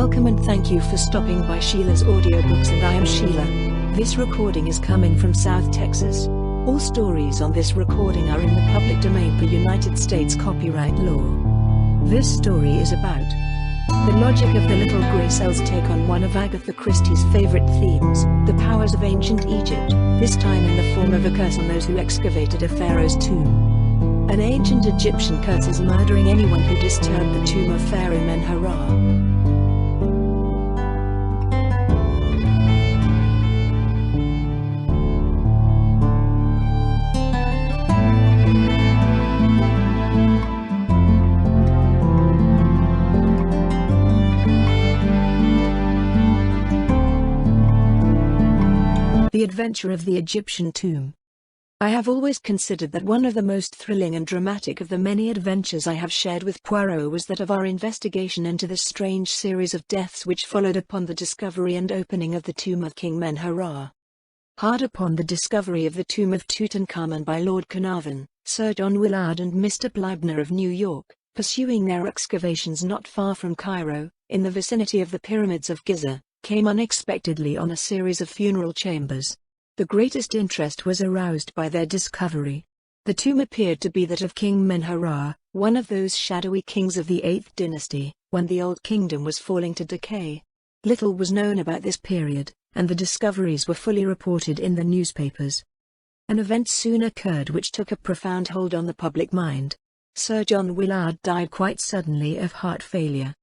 Welcome and thank you for stopping by Sheila's Audiobooks, and I am Sheila. This recording is coming from South Texas. All stories on this recording are in the public domain per United States copyright law. This story is about the logic of the little grey cells take on one of Agatha Christie's favorite themes, the powers of ancient Egypt, this time in the form of a curse on those who excavated a pharaoh's tomb. An ancient Egyptian curse is murdering anyone who disturbed the tomb of Pharaoh Men-Hara. The Adventure of the Egyptian Tomb. I have always considered that one of the most thrilling and dramatic of the many adventures I have shared with Poirot was that of our investigation into the strange series of deaths which followed upon the discovery and opening of the tomb of King Men-Hara. Hard upon the discovery of the tomb of Tutankhamun by Lord Carnarvon, Sir John Willard and Mr. Bleibner of New York, pursuing their excavations not far from Cairo, in the vicinity of the pyramids of Giza, came unexpectedly on a series of funeral chambers. The greatest interest was aroused by their discovery. The tomb appeared to be that of King Men-Hara, one of those shadowy kings of the 8th dynasty, when the Old Kingdom was falling to decay. Little was known about this period, and the discoveries were fully reported in the newspapers. An event soon occurred which took a profound hold on the public mind. Sir John Willard died quite suddenly of heart failure.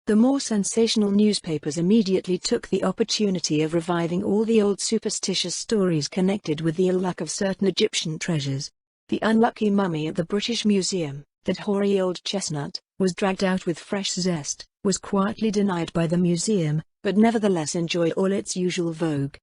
The more sensational newspapers immediately took the opportunity of reviving all the old superstitious stories connected with the ill luck of certain Egyptian treasures. The unlucky mummy at the British Museum, that hoary old chestnut, was dragged out with fresh zest, was quietly denied by the museum, but nevertheless enjoyed all its usual vogue.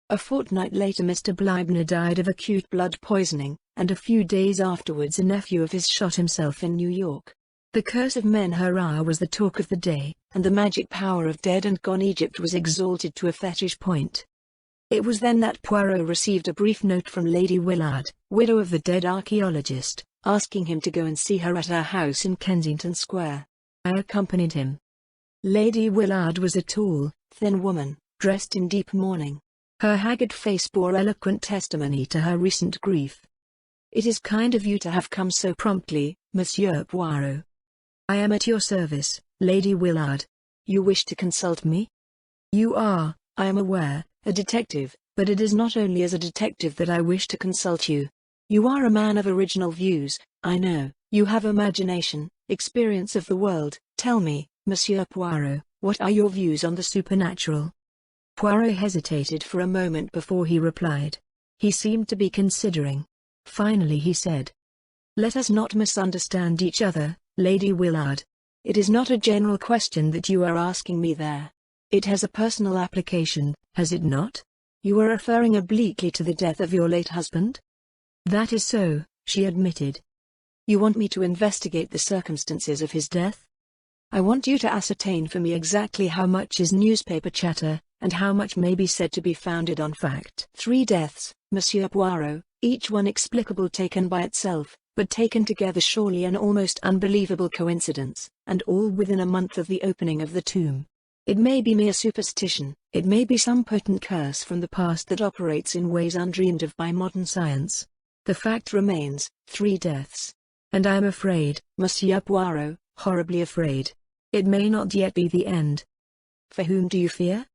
A fortnight later Mr. Bleibner died of acute blood poisoning, and a few days afterwards a nephew of his shot himself in New York. The curse of Men-Hara was the talk of the day, and the magic power of dead and gone Egypt was exalted to a fetish point. It was then that Poirot received a brief note from Lady Willard, widow of the dead archaeologist, asking him to go and see her at her house in Kensington Square. I accompanied him. Lady Willard was a tall, thin woman, dressed in deep mourning. Her haggard face bore eloquent testimony to her recent grief. "It is kind of you to have come so promptly, Monsieur Poirot." "I am at your service, Lady Willard. You wish to consult me?" "You are, I am aware, a detective, but it is not only as a detective that I wish to consult you. You are a man of original views, I know, you have imagination, experience of the world. Tell me, Monsieur Poirot, what are your views on the supernatural?" Poirot hesitated for a moment before he replied. He seemed to be considering. Finally he said, "Let us not misunderstand each other, Lady Willard. It is not a general question that you are asking me there. It has a personal application, has it not? You are referring obliquely to the death of your late husband?" "That is so," she admitted. "You want me to investigate the circumstances of his death?" "I want you to ascertain for me exactly how much is newspaper chatter, and how much may be said to be founded on fact." 3 deaths, Monsieur Poirot, each one explicable taken by itself, but taken together surely an almost unbelievable coincidence, and all within a month of the opening of the tomb. It may be mere superstition, it may be some potent curse from the past that operates in ways undreamed of by modern science. The fact remains, 3 deaths. And I am afraid, Monsieur Poirot, horribly afraid. It may not yet be the end. For whom do you fear?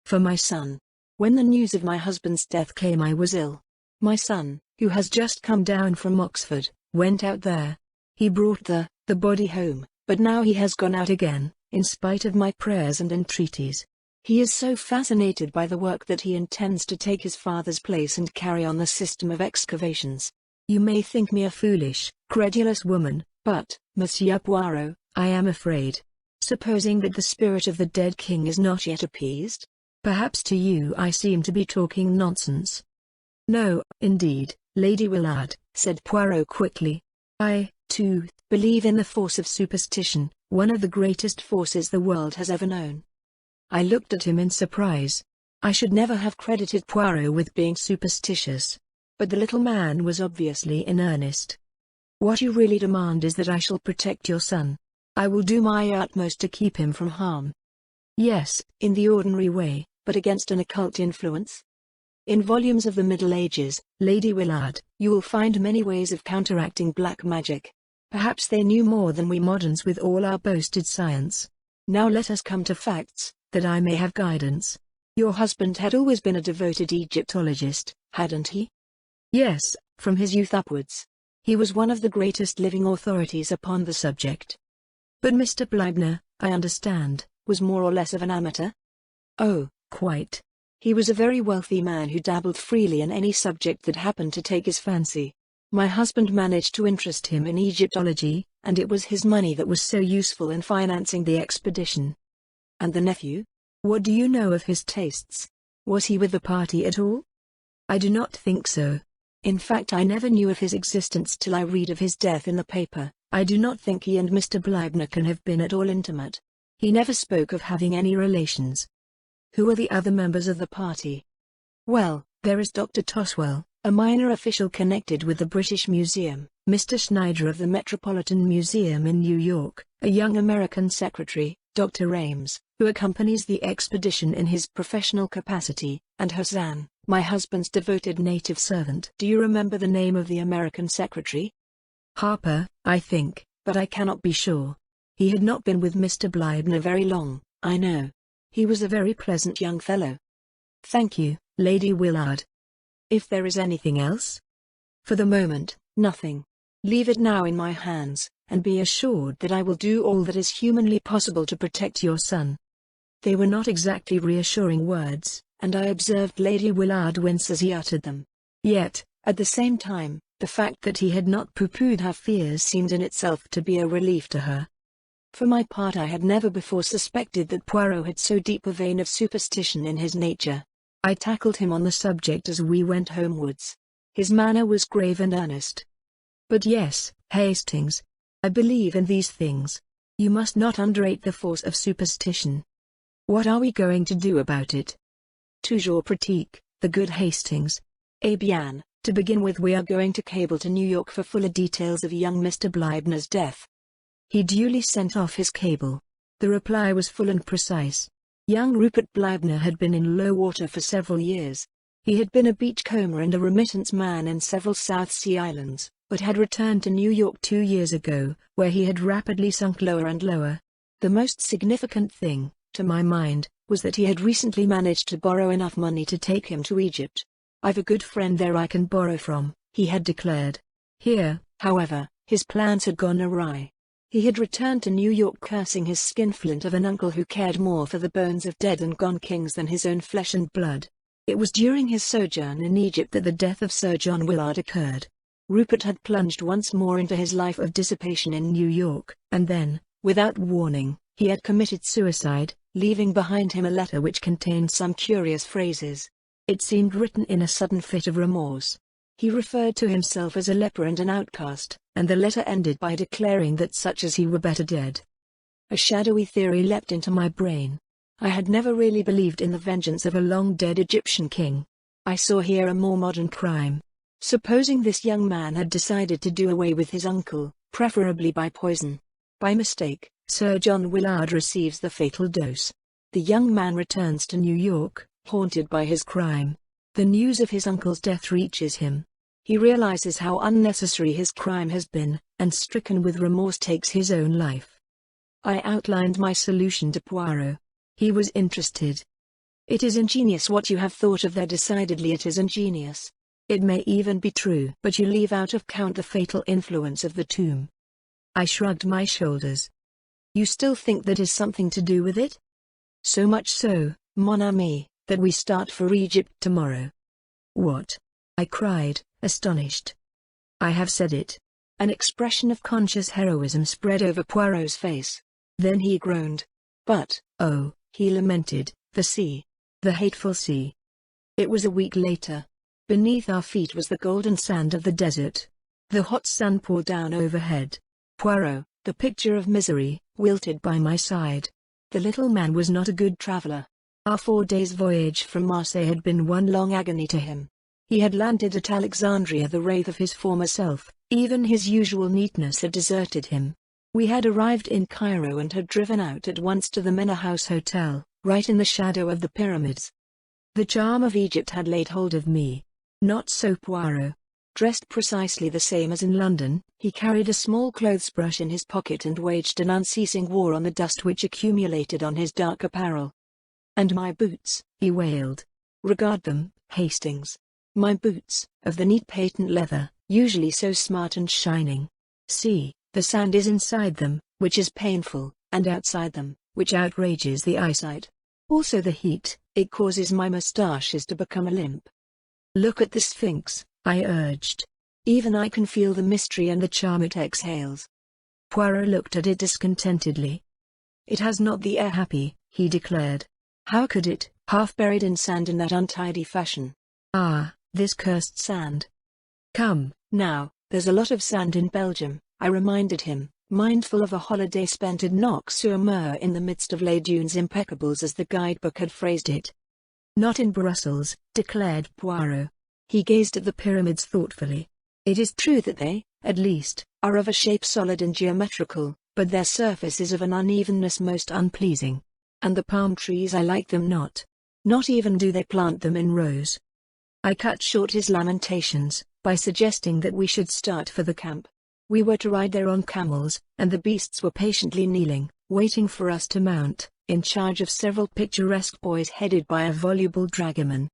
For my son. When the news of my husband's death came I was ill. My son, who has just come down from Oxford, went out there. He brought the body home, but now he has gone out again, in spite of my prayers and entreaties. He is so fascinated by the work that he intends to take his father's place and carry on the system of excavations. You may think me a foolish, credulous woman, but, Monsieur Poirot, I am afraid. Supposing that the spirit of the dead king is not yet appeased? Perhaps to you I seem to be talking nonsense. "No, indeed, Lady Willard," said Poirot quickly. "I, too, believe in the force of superstition, one of the greatest forces the world has ever known." I looked at him in surprise. I should never have credited Poirot with being superstitious. But the little man was obviously in earnest. "What you really demand is that I shall protect your son. I will do my utmost to keep him from harm." Yes, in the ordinary way, but against an occult influence? In volumes of the Middle Ages, Lady Willard, you will find many ways of counteracting black magic. Perhaps they knew more than we moderns with all our boasted science. Now let us come to facts, that I may have guidance. Your husband had always been a devoted Egyptologist, hadn't he? Yes, from his youth upwards. He was one of the greatest living authorities upon the subject. But Mr. Bleibner, I understand, was more or less of an amateur? Oh, quite. He was a very wealthy man who dabbled freely in any subject that happened to take his fancy. My husband managed to interest him in Egyptology, and it was his money that was so useful in financing the expedition. And the nephew? What do you know of his tastes? Was he with the party at all? I do not think so. In fact, I never knew of his existence till I read of his death in the paper. I do not think he and Mr. Bleibner can have been at all intimate. He never spoke of having any relations. Who are the other members of the party? Well, there is Dr. Toswell, a minor official connected with the British Museum, Mr. Schneider of the Metropolitan Museum in New York, a young American secretary, Dr. Ames, who accompanies the expedition in his professional capacity, and Hassan, my husband's devoted native servant. Do you remember the name of the American secretary? Harper, I think, but I cannot be sure. He had not been with Mr. Bleibner very long, I know. He was a very pleasant young fellow. Thank you, Lady Willard. If there is anything else? For the moment, nothing. Leave it now in my hands, and be assured that I will do all that is humanly possible to protect your son. They were not exactly reassuring words, and I observed Lady Willard wince as he uttered them. Yet, at the same time, the fact that he had not pooh-poohed her fears seemed in itself to be a relief to her. For my part, I had never before suspected that Poirot had so deep a vein of superstition in his nature. I tackled him on the subject as we went homewards. His manner was grave and earnest. But yes, Hastings, I believe in these things. You must not underrate the force of superstition. What are we going to do about it? Toujours pratique, the good Hastings. Eh bien, to begin with, we are going to cable to New York for fuller details of young Mr. Bleibner's death. He duly sent off his cable. The reply was full and precise. Young Rupert Bleibner had been in low water for several years. He had been a beachcomber and a remittance man in several South Sea islands, but had returned to New York 2 years ago, where he had rapidly sunk lower and lower. The most significant thing, to my mind, was that he had recently managed to borrow enough money to take him to Egypt. I've a good friend there I can borrow from, he had declared. Here, however, his plans had gone awry. He had returned to New York cursing his skinflint of an uncle who cared more for the bones of dead and gone kings than his own flesh and blood. It was during his sojourn in Egypt that the death of Sir John Willard occurred. Rupert had plunged once more into his life of dissipation in New York, and then, without warning, he had committed suicide, leaving behind him a letter which contained some curious phrases. It seemed written in a sudden fit of remorse. He referred to himself as a leper and an outcast, and the letter ended by declaring that such as he were better dead. A shadowy theory leapt into my brain. I had never really believed in the vengeance of a long-dead Egyptian king. I saw here a more modern crime. Supposing this young man had decided to do away with his uncle, preferably by poison. By mistake, Sir John Willard receives the fatal dose. The young man returns to New York, haunted by his crime. The news of his uncle's death reaches him. He realizes how unnecessary his crime has been, and stricken with remorse takes his own life. I outlined my solution to Poirot. He was interested. It is ingenious what you have thought of there. Decidedly it is ingenious. It may even be true. But you leave out of count the fatal influence of the tomb. I shrugged my shoulders. You still think that is something to do with it? So much so, mon ami, that we start for Egypt tomorrow. What? I cried, astonished. I have said it. An expression of conscious heroism spread over Poirot's face. Then he groaned. But, oh, he lamented, the sea. The hateful sea. It was a week later. Beneath our feet was the golden sand of the desert. The hot sun poured down overhead. Poirot, the picture of misery, wilted by my side. The little man was not a good traveler. Our 4 days' voyage from Marseille had been one long agony to him. He had landed at Alexandria the wraith of his former self. Even his usual neatness had deserted him. We had arrived in Cairo and had driven out at once to the Mena House Hotel. right in the shadow of the pyramids. The charm of Egypt had laid hold of me. Not so Poirot. Dressed precisely the same as in London, he carried a small clothes brush in his pocket and waged an unceasing war on the dust which accumulated on his dark apparel. "And my boots," he wailed. "Regard them, Hastings. My boots, of the neat patent leather, usually so smart and shining. See, the sand is inside them, which is painful, and outside them, which outrages the eyesight. Also the heat, it causes my moustaches to become limp. Look at the Sphinx," I urged. "Even I can feel the mystery and the charm it exhales." Poirot looked at it discontentedly. "It has not the air happy," he declared. "How could it, half buried in sand in that untidy fashion? Ah, this cursed sand." "Come, now, there's a lot of sand in Belgium," I reminded him, mindful of a holiday spent at Knox-sur-Mer in the midst of Les Dunes Impeccables as the guidebook had phrased it. "Not in Brussels," declared Poirot. He gazed at the pyramids thoughtfully. "It is true that they, at least, are of a shape solid and geometrical, but their surface is of an unevenness most unpleasing. And the palm trees I like them not. Not even do they plant them in rows." I cut short his lamentations, by suggesting that we should start for the camp. We were to ride there on camels, and the beasts were patiently kneeling, waiting for us to mount, in charge of several picturesque boys headed by a voluble dragoman.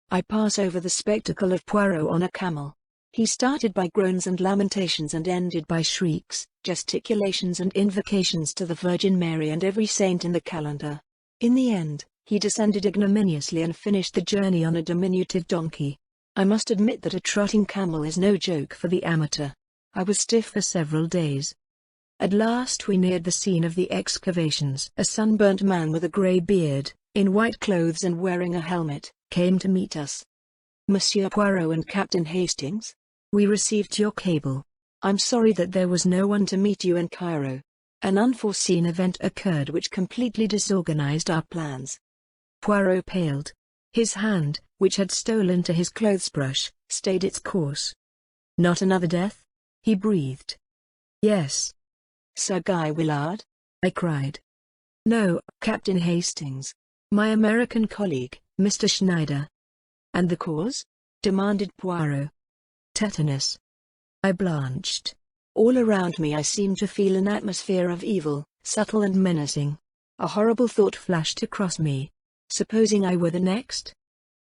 I pass over the spectacle of Poirot on a camel. He started by groans and lamentations and ended by shrieks, gesticulations and invocations to the Virgin Mary and every saint in the calendar. In the end, he descended ignominiously and finished the journey on a diminutive donkey. I must admit that a trotting camel is no joke for the amateur. I was stiff for several days. At last we neared the scene of the excavations. A sunburnt man with a grey beard, in white clothes and wearing a helmet, came to meet us. "Monsieur Poirot and Captain Hastings? We received your cable. I'm sorry that there was no one to meet you in Cairo. An unforeseen event occurred which completely disorganized our plans." Poirot paled. His hand, which had stolen to his clothes brush, stayed its course. "Not another death?" he breathed. "Yes." "Sir Guy Willard?" I cried. "No, Captain Hastings. My American colleague, Mr. Schneider." "And the cause?" demanded Poirot. "Tetanus." I blanched. All around me I seemed to feel an atmosphere of evil, subtle and menacing. A horrible thought flashed across me. Supposing I were the next?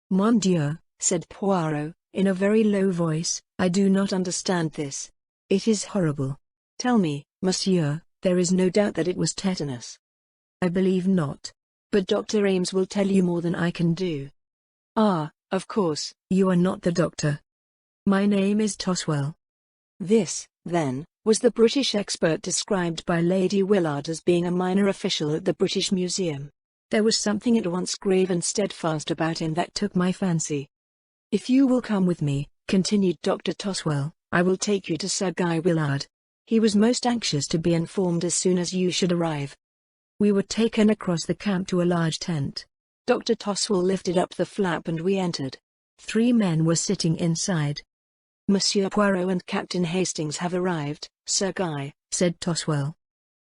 "Mon Dieu," said Poirot, in a very low voice, "I do not understand this. It is horrible. Tell me, monsieur, there is no doubt that it was tetanus." "I believe not. But Dr. Ames will tell you more than I can do." "Ah, of course, you are not the doctor." "My name is Toswell." This, then, was the British expert described by Lady Willard as being a minor official at the British Museum. There was something at once grave and steadfast about him that took my fancy. "If you will come with me," continued Dr. Toswell, "I will take you to Sir Guy Willard. He was most anxious to be informed as soon as you should arrive." We were taken across the camp to a large tent. Dr. Toswell lifted up the flap and we entered. 3 men were sitting inside. "Monsieur Poirot and Captain Hastings have arrived, Sir Guy," said Toswell.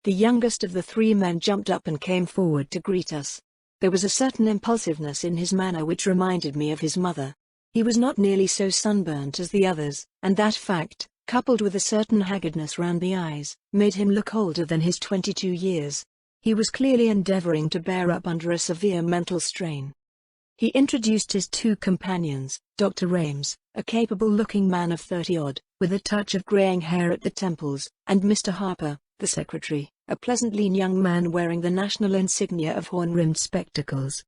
The youngest of the 3 men jumped up and came forward to greet us. There was a certain impulsiveness in his manner which reminded me of his mother. He was not nearly so sunburnt as the others, and that fact, coupled with a certain haggardness round the eyes, made him look older than his 22 years. He was clearly endeavoring to bear up under a severe mental strain. He introduced his 2 companions, Dr. Ames, a capable-looking man of 30-odd, with a touch of greying hair at the temples, and Mr. Harper, the secretary, a pleasant lean young man wearing the national insignia of horn-rimmed spectacles.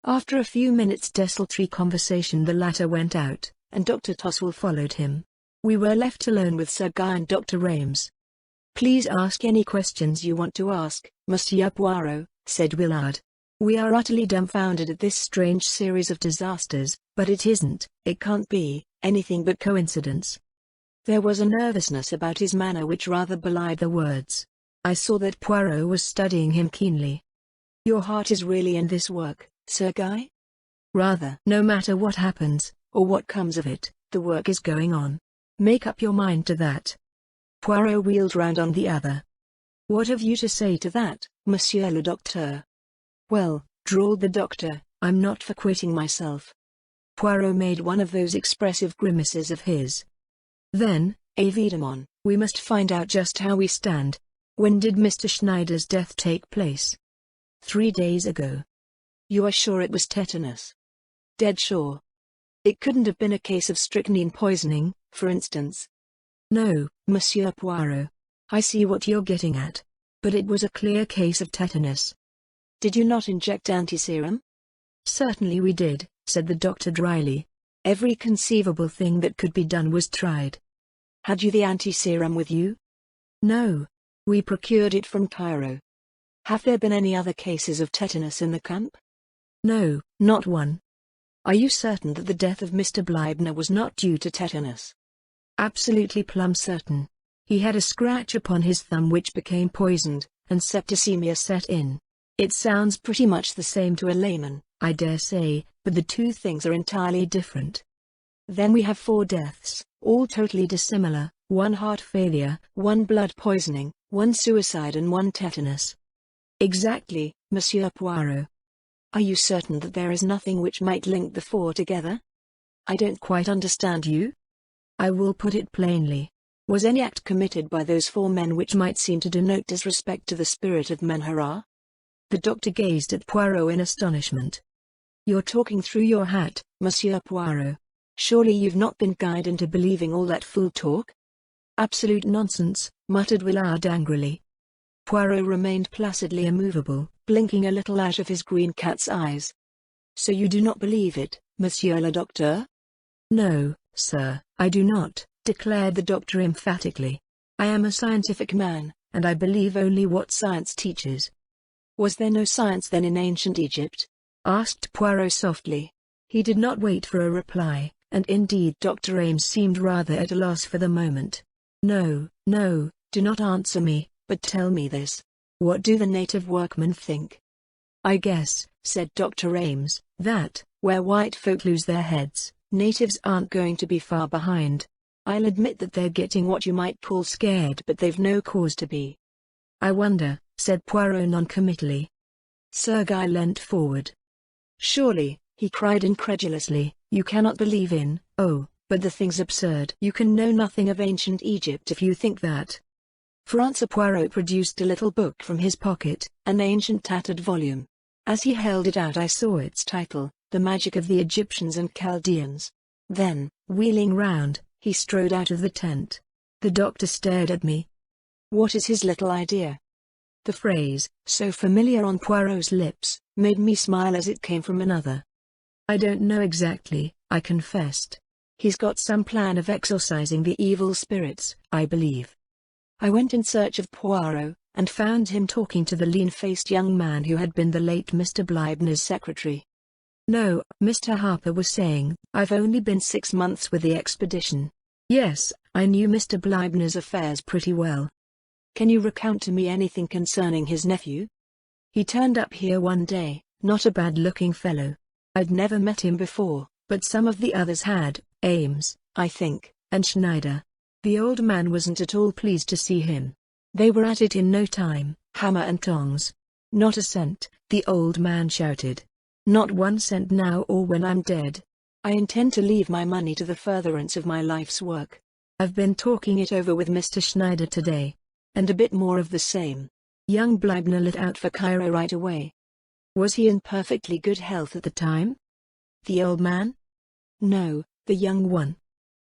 After a few minutes' desultory conversation the latter went out, and Dr. Toswell followed him. We were left alone with Sir Guy and Dr. Ames. "Please ask any questions you want to ask, Monsieur Poirot," said Willard. "We are utterly dumbfounded at this strange series of disasters, but it can't be, anything but coincidence." There was a nervousness about his manner which rather belied the words. I saw that Poirot was studying him keenly. "Your heart is really in this work, Sir Guy?" "Rather. No matter what happens, or what comes of it, the work is going on. Make up your mind to that." Poirot wheeled round on the other. "What have you to say to that, Monsieur le Docteur?" "Well, drawled the doctor. "I'm not for quitting myself." Poirot made one of those expressive grimaces of his. "Then, évidemment, we must find out just how we stand. When did Mr. Schneider's death take place?" 3 days ago. "You are sure it was tetanus?" "Dead sure. It couldn't have been a case of strychnine poisoning, for instance?" "No, Monsieur Poirot. I see what you're getting at. But it was a clear case of tetanus." "Did you not inject antiserum?" "Certainly we did," said the doctor dryly. "Every conceivable thing that could be done was tried." "Had you the antiserum with you?" "No. We procured it from Cairo." "Have there been any other cases of tetanus in the camp?" "No, not one." "Are you certain that the death of Mr. Bleibner was not due to tetanus?" "Absolutely plumb certain. He had a scratch upon his thumb which became poisoned, and septicemia set in. It sounds pretty much the same to a layman, I dare say, but the two things are entirely different." "Then we have 4 deaths, all totally dissimilar, 1 heart failure, 1 blood poisoning, 1 suicide and 1 tetanus." "Exactly, Monsieur Poirot." "Are you certain that there is nothing which might link the 4 together?" "I don't quite understand you." "I will put it plainly. Was any act committed by those 4 men which might seem to denote disrespect to the spirit of Menhara?" The doctor gazed at Poirot in astonishment. "You're talking through your hat, Monsieur Poirot. Surely you've not been guided into believing all that fool talk?" "Absolute nonsense," muttered Willard angrily. Poirot remained placidly immovable, blinking a little out of his green cat's eyes. "So you do not believe it, Monsieur le Docteur?" "No, sir, I do not," declared the doctor emphatically. "I am a scientific man, and I believe only what science teaches." "Was there no science then in ancient Egypt?" asked Poirot softly. He did not wait for a reply, and indeed Dr. Ames seemed rather at a loss for the moment. "No, no, do not answer me, but tell me this. What do the native workmen think?" "I guess," said Dr. Ames, "that, where white folk lose their heads, natives aren't going to be far behind. I'll admit that they're getting what you might call scared, but they've no cause to be." "I wonder," said Poirot noncommittally. Sir Guy leant forward. "Surely," he cried incredulously, "you cannot believe in, oh, but the thing's absurd. You can know nothing of ancient Egypt if you think that." For answer Poirot produced a little book from his pocket, an ancient tattered volume. As he held it out I saw its title, The Magic of the Egyptians and Chaldeans. Then, wheeling round, he strode out of the tent. The doctor stared at me. What is his little idea? The phrase, so familiar on Poirot's lips, made me smile as it came from another. "I don't know exactly," I confessed. "He's got some plan of exorcising the evil spirits, I believe." I went in search of Poirot, and found him talking to the lean-faced young man who had been the late Mr. Bleibner's secretary. "No," Mr. Harper was saying, "I've only been 6 months with the expedition. Yes, I knew Mr. Bleibner's affairs pretty well." "Can you recount to me anything concerning his nephew?" "He turned up here one day, not a bad-looking fellow. I'd never met him before, but some of the others had, Ames, I think, and Schneider. The old man wasn't at all pleased to see him. They were at it in no time, hammer and tongs. 'Not a cent,' the old man shouted. 'Not 1 cent now or when I'm dead. I intend to leave my money to the furtherance of my life's work. I've been talking it over with Mr. Schneider today. And a bit more of the same.' Young Bleibner lit out for Cairo right away." "Was he in perfectly good health at the time?" "The old man?" "No, the young one.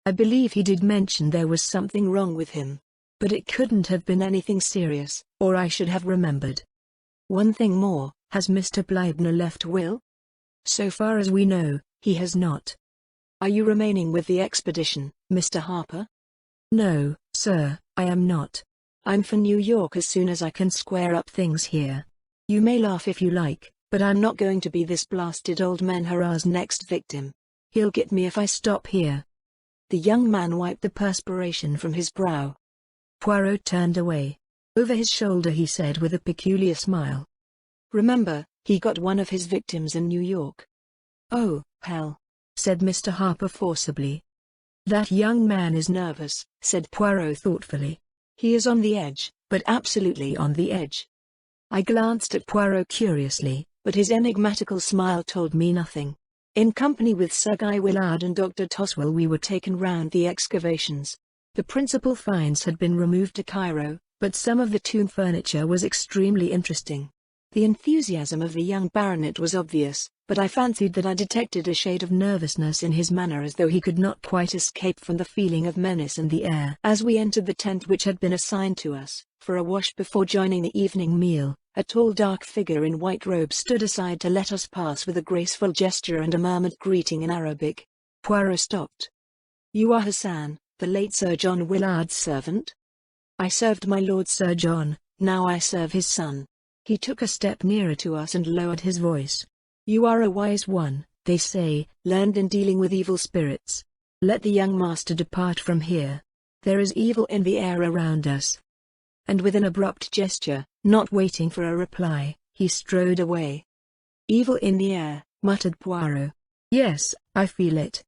I believe he did mention there was something wrong with him. But it couldn't have been anything serious, or I should have remembered. One thing more, has Mr. Bleibner left a will?" "So far as we know, he has not." "Are you remaining with the expedition, Mr. Harper?" "No, sir, I am not. I'm for New York as soon as I can square up things here. You may laugh if you like, but I'm not going to be this blasted old Menhara's next victim. He'll get me if I stop here." The young man wiped the perspiration from his brow. Poirot turned away. Over his shoulder he said with a peculiar smile, "Remember, he got one of his victims in New York." "Oh, hell," said Mr. Harper forcibly. "That young man is nervous," said Poirot thoughtfully. "He is on the edge, but absolutely on the edge." I glanced at Poirot curiously, but his enigmatical smile told me nothing. In company with Sir Guy Willard and Dr. Toswell we were taken round the excavations. The principal finds had been removed to Cairo, but some of the tomb furniture was extremely interesting. The enthusiasm of the young baronet was obvious, but I fancied that I detected a shade of nervousness in his manner, as though he could not quite escape from the feeling of menace in the air. As we entered the tent which had been assigned to us, for a wash before joining the evening meal, a tall dark figure in white robes stood aside to let us pass with a graceful gesture and a murmured greeting in Arabic. Poirot stopped. "You are Hassan, the late Sir John Willard's servant?" "I served my lord Sir John, now I serve his son." He took a step nearer to us and lowered his voice. "You are a wise one, they say, learned in dealing with evil spirits. Let the young master depart from here. There is evil in the air around us." And with an abrupt gesture, not waiting for a reply, he strode away. "Evil in the air," muttered Poirot. "Yes, I feel it."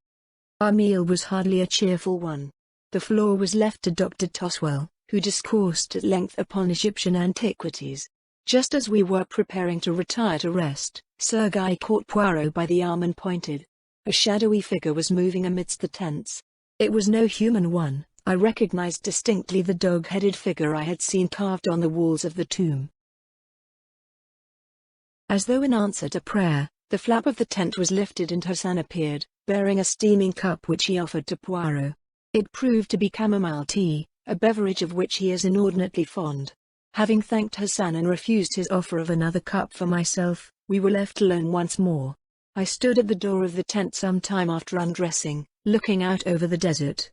Our meal was hardly a cheerful one. The floor was left to Dr. Toswell, who discoursed at length upon Egyptian antiquities. Just as we were preparing to retire to rest, Sir Guy caught Poirot by the arm and pointed. A shadowy figure was moving amidst the tents. It was no human one. I recognized distinctly the dog-headed figure I had seen carved on the walls of the tomb. As though in answer to prayer, the flap of the tent was lifted and Hassan appeared, bearing a steaming cup which he offered to Poirot. It proved to be chamomile tea, a beverage of which he is inordinately fond. Having thanked Hassan and refused his offer of another cup for myself, we were left alone once more. I stood at the door of the tent some time after undressing, looking out over the desert.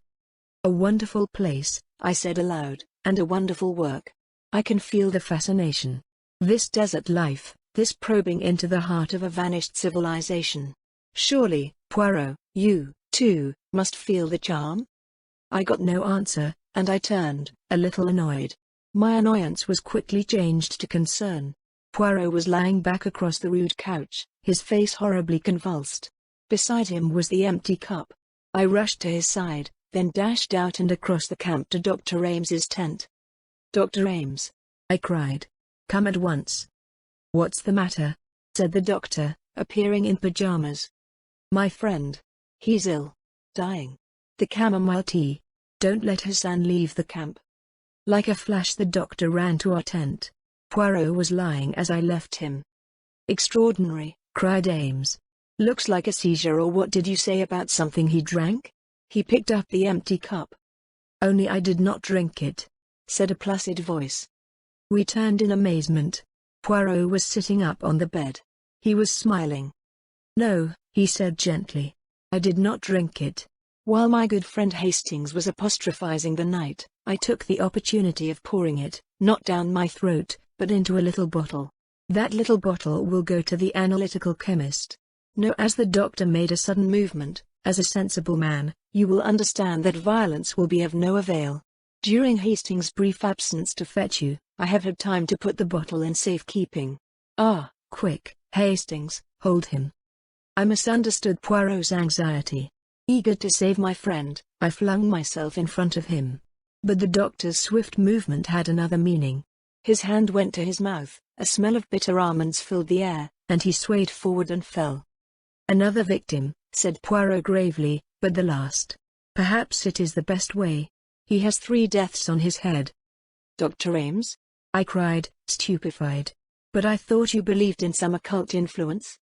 "A wonderful place," I said aloud, "and a wonderful work. I can feel the fascination. This desert life, this probing into the heart of a vanished civilization. Surely, Poirot, you, too, must feel the charm?" I got no answer, and I turned, a little annoyed. My annoyance was quickly changed to concern. Poirot was lying back across the rude couch, his face horribly convulsed. Beside him was the empty cup. I rushed to his side, then dashed out and across the camp to Dr. Ames's tent. "Dr. Ames," I cried. "Come at once." "What's the matter?" said the doctor, appearing in pajamas. "My friend. He's ill. Dying. The chamomile tea. Don't let Hassan leave the camp." Like a flash the doctor ran to our tent. Poirot was lying as I left him. "Extraordinary," cried Ames. "Looks like a seizure, or what did you say about something he drank?" He picked up the empty cup. "Only I did not drink it," said a placid voice. We turned in amazement. Poirot was sitting up on the bed. He was smiling. "No," he said gently. "I did not drink it." While my good friend Hastings was apostrophizing the night, I took the opportunity of pouring it, not down my throat, but into a little bottle. "That little bottle will go to the analytical chemist." No, as the doctor made a sudden movement, "as a sensible man, you will understand that violence will be of no avail. During Hastings' brief absence to fetch you, I have had time to put the bottle in safekeeping. Ah, quick, Hastings, hold him." I misunderstood Poirot's anxiety. Eager to save my friend, I flung myself in front of him. But the doctor's swift movement had another meaning. His hand went to his mouth, a smell of bitter almonds filled the air, and he swayed forward and fell. "Another victim," said Poirot gravely, "but the last. Perhaps it is the best way. He has 3 deaths on his head." "Dr. Ames?" I cried, stupefied. "But I thought you believed in some occult influence?"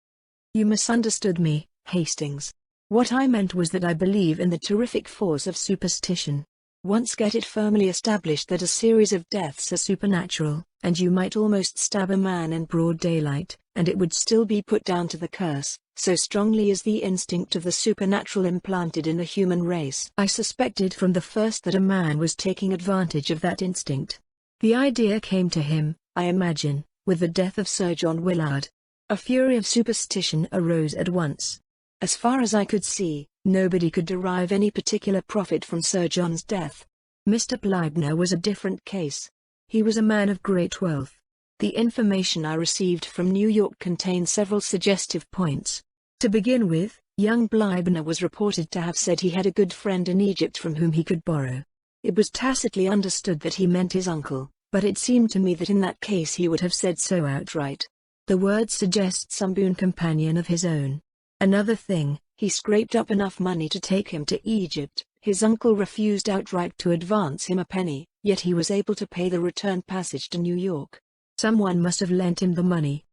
"You misunderstood me, Hastings. What I meant was that I believe in the terrific force of superstition. Once get it firmly established that a series of deaths are supernatural, and you might almost stab a man in broad daylight, and it would still be put down to the curse, so strongly is the instinct of the supernatural implanted in the human race. I suspected from the first that a man was taking advantage of that instinct. The idea came to him, I imagine, with the death of Sir John Willard. A fury of superstition arose at once. As far as I could see, nobody could derive any particular profit from Sir John's death. Mr. Bleibner was a different case. He was a man of great wealth. The information I received from New York contained several suggestive points. To begin with, young Bleibner was reported to have said he had a good friend in Egypt from whom he could borrow. It was tacitly understood that he meant his uncle, but it seemed to me that in that case he would have said so outright. The word suggests some boon companion of his own. Another thing, he scraped up enough money to take him to Egypt. His uncle refused outright to advance him a penny, yet he was able to pay the return passage to New York. Someone must have lent him the money.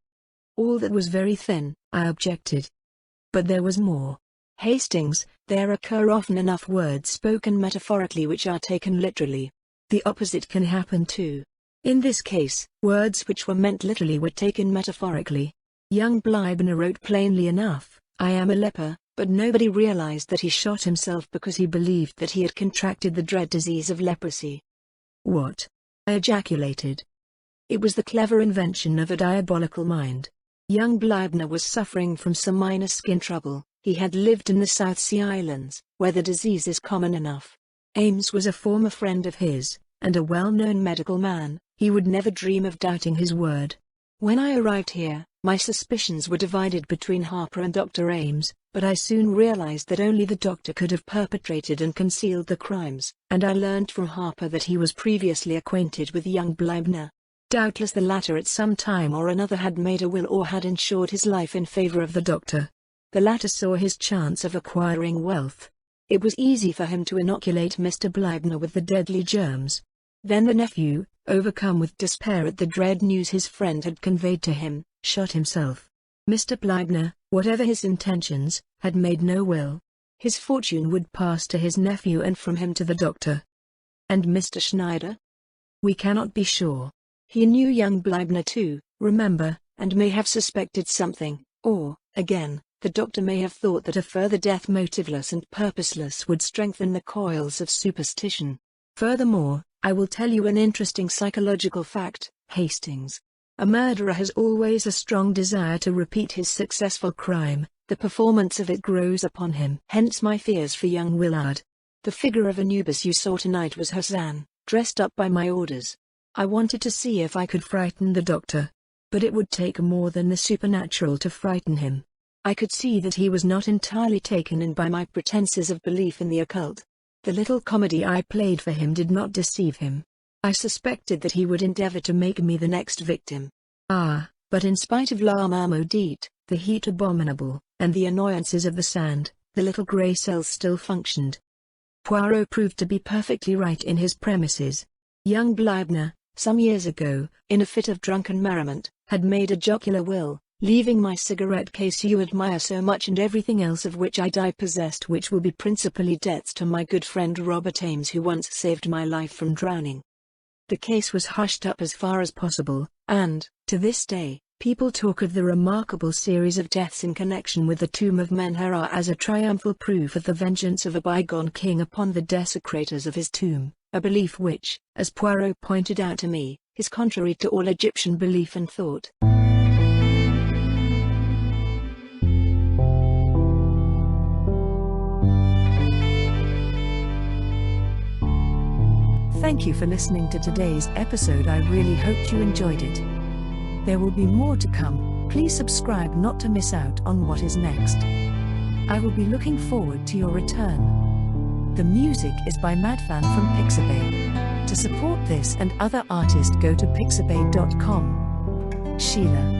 All that was very thin, I objected. But there was more. Hastings, there occur often enough words spoken metaphorically which are taken literally. The opposite can happen too. In this case, words which were meant literally were taken metaphorically. Young Bleibner wrote plainly enough, "I am a leper," but nobody realized that he shot himself because he believed that he had contracted the dread disease of leprosy. "What?" I ejaculated. It was the clever invention of a diabolical mind. Young Bleibner was suffering from some minor skin trouble. He had lived in the South Sea Islands, where the disease is common enough. Ames was a former friend of his, and a well-known medical man. He would never dream of doubting his word. When I arrived here, my suspicions were divided between Harper and Dr. Ames, but I soon realized that only the doctor could have perpetrated and concealed the crimes, and I learned from Harper that he was previously acquainted with young Bleibner. Doubtless the latter at some time or another had made a will or had insured his life in favor of the doctor. The latter saw his chance of acquiring wealth. It was easy for him to inoculate Mr. Bleibner with the deadly germs. Then the nephew, overcome with despair at the dread news his friend had conveyed to him, shot himself. Mr. Bleibner, whatever his intentions, had made no will. His fortune would pass to his nephew and from him to the doctor. And Mr. Schneider? We cannot be sure. He knew young Bleibner too, remember, and may have suspected something, or, again, the doctor may have thought that a further death motiveless and purposeless would strengthen the coils of superstition. Furthermore, I will tell you an interesting psychological fact, Hastings. A murderer has always a strong desire to repeat his successful crime. The performance of it grows upon him. Hence my fears for young Willard. The figure of Anubis you saw tonight was Hassan, dressed up by my orders. I wanted to see if I could frighten the doctor. But it would take more than the supernatural to frighten him. I could see that he was not entirely taken in by my pretenses of belief in the occult. The little comedy I played for him did not deceive him. I suspected that he would endeavor to make me the next victim. But in spite of la maudite, the heat abominable, and the annoyances of the sand, the little grey cells still functioned. Poirot proved to be perfectly right in his premises. Young Bleibner, some years ago, in a fit of drunken merriment, had made a jocular will, leaving my cigarette case you admire so much and everything else of which I die possessed, which will be principally debts to my good friend Robert Ames, who once saved my life from drowning. The case was hushed up as far as possible, and, to this day, people talk of the remarkable series of deaths in connection with the tomb of Menhera as a triumphal proof of the vengeance of a bygone king upon the desecrators of his tomb, a belief which, as Poirot pointed out to me, is contrary to all Egyptian belief and thought. Thank you for listening to today's episode. I really hope you enjoyed it. There will be more to come. Please subscribe not to miss out on what is next. I will be looking forward to your return. The music is by Madfan from Pixabay. To support this and other artists, go to pixabay.com. Sheila.